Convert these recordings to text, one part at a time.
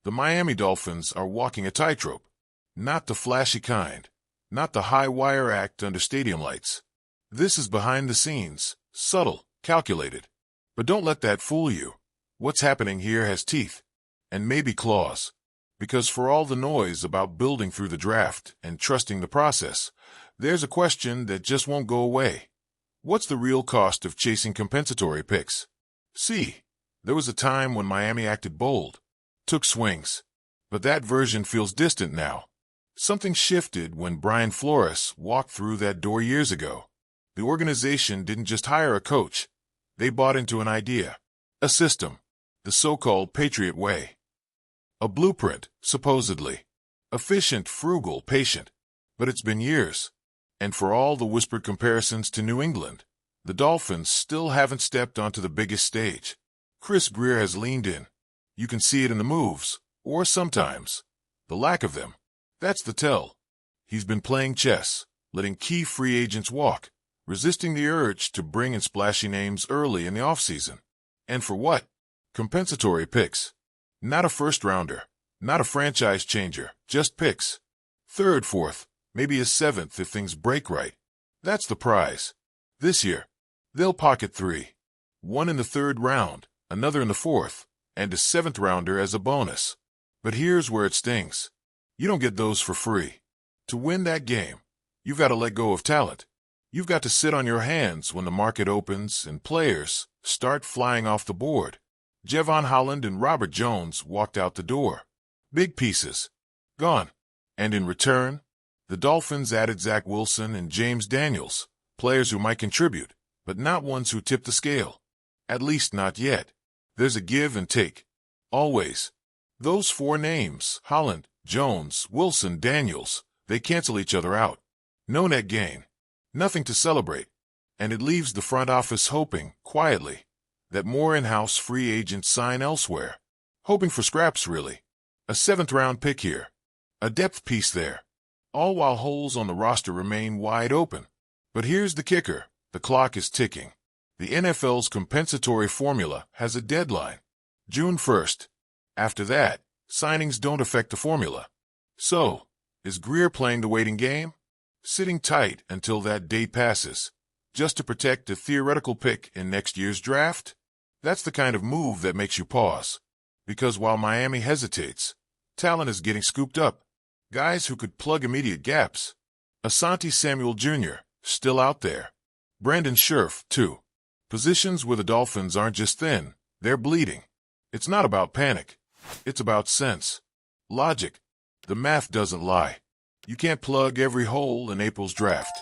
The Miami Dolphins are walking a tightrope. Not the flashy kind. Not the high-wire act under stadium lights. This is behind the scenes, subtle, calculated. But don't let that fool you. What's happening here has teeth. And maybe claws. Because for all the noise about building through the draft and trusting the process, there's a question that just won't go away. What's the real cost of chasing compensatory picks? See, there was a time when Miami acted bold, took swings. But that version feels distant now. Something shifted when Brian Flores walked through that door years ago. The organization didn't just hire a coach. They bought into an idea, a system, the so-called Patriot way. A blueprint, supposedly. Efficient, frugal, patient. But it's been years. And for all the whispered comparisons to New England, the Dolphins still haven't stepped onto the biggest stage. Chris Grier has leaned in. You can see it in the moves, or sometimes, the lack of them. That's the tell. He's been playing chess, letting key free agents walk, resisting the urge to bring in splashy names early in the offseason. And for what? Compensatory picks. Not a first-rounder, not a franchise changer, just picks. Third, fourth, maybe a seventh if things break right. That's the prize. This year, they'll pocket 3. One in the third round, another in the fourth, and a seventh-rounder as a bonus. But here's where it stings. You don't get those for free. To win that game, you've got to let go of talent. You've got to sit on your hands when the market opens and players start flying off the board. Javon Holland and Robert Jones walked out the door. Big pieces. Gone. And in return, the Dolphins added Zach Wilson and James Daniels, players who might contribute, but not ones who tip the scale. At least not yet. There's a give and take. Always. Those 4 names, Holland, Jones, Wilson, Daniels, they cancel each other out. No net gain. Nothing to celebrate. And it leaves the front office hoping, quietly, that more in-house free agents sign elsewhere. Hoping for scraps, really. A 7th-round pick here. A depth piece there. All while holes on the roster remain wide open. But here's the kicker. The clock is ticking. The NFL's compensatory formula has a deadline. June 1st. After that, signings don't affect the formula. So, is Grier playing the waiting game? Sitting tight until that date passes, just to protect a theoretical pick in next year's draft? That's the kind of move that makes you pause. Because while Miami hesitates, talent is getting scooped up. Guys who could plug immediate gaps. Asante Samuel Jr., still out there. Brandon Scherf, too. Positions where the Dolphins aren't just thin, they're bleeding. It's not about panic. It's about sense. Logic. The math doesn't lie. You can't plug every hole in April's draft.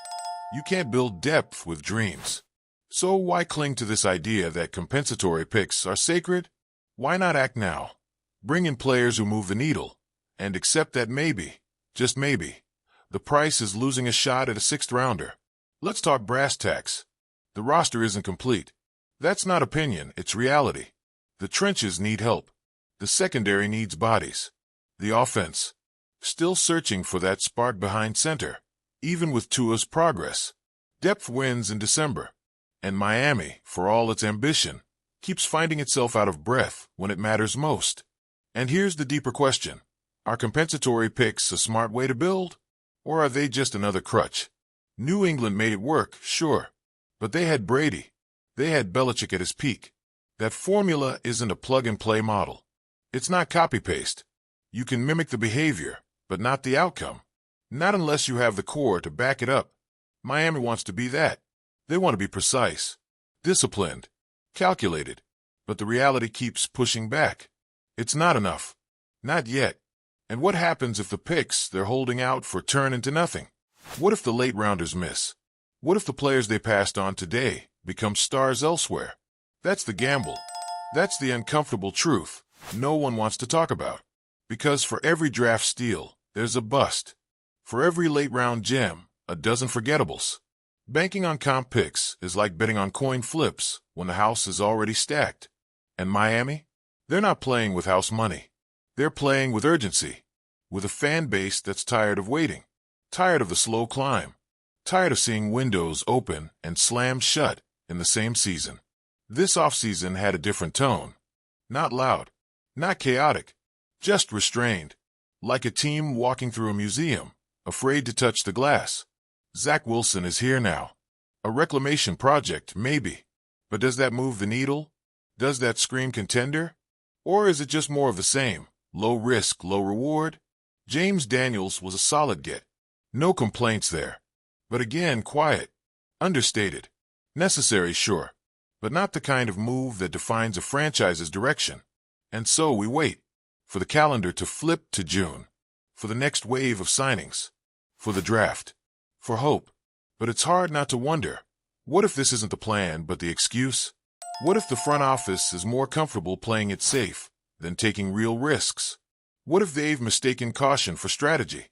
You can't build depth with dreams. So why cling to this idea that compensatory picks are sacred? Why not act now? Bring in players who move the needle, and accept that maybe, just maybe, the price is losing a shot at a 6th-rounder. Let's talk brass tacks. The roster isn't complete. That's not opinion, it's reality. The trenches need help. The secondary needs bodies. The offense, still searching for that spark behind center, even with Tua's progress. Depth wins in December. And Miami, for all its ambition, keeps finding itself out of breath when it matters most. And here's the deeper question. Are compensatory picks a smart way to build? Or are they just another crutch? New England made it work, sure. But they had Brady. They had Belichick at his peak. That formula isn't a plug-and-play model. It's not copy-paste. You can mimic the behavior, but not the outcome. Not unless you have the core to back it up. Miami wants to be that. They want to be precise, disciplined, calculated. But the reality keeps pushing back. It's not enough. Not yet. And what happens if the picks they're holding out for turn into nothing? What if the late rounders miss? What if the players they passed on today become stars elsewhere? That's the gamble. That's the uncomfortable truth no one wants to talk about. Because for every draft steal, there's a bust. For every late-round gem, a dozen forgettables. Banking on comp picks is like betting on coin flips when the house is already stacked. And Miami? They're not playing with house money. They're playing with urgency. With a fan base that's tired of waiting. Tired of the slow climb. Tired of seeing windows open and slam shut in the same season. This offseason had a different tone. Not loud. Not chaotic. just restrained, like a team walking through a museum, afraid to touch the glass. Zach Wilson is here now. A reclamation project, maybe. But does that move the needle? Does that scream contender? Or is it just more of the same? Low risk, low reward? James Daniels was a solid get. No complaints there. But again, quiet. Understated. Necessary, sure. But not the kind of move that defines a franchise's direction. And so we wait. For the calendar to flip to June. For the next wave of signings. For the draft. For hope. But it's hard not to wonder, what if this isn't the plan but the excuse? What if the front office is more comfortable playing it safe than taking real risks? What if they've mistaken caution for strategy?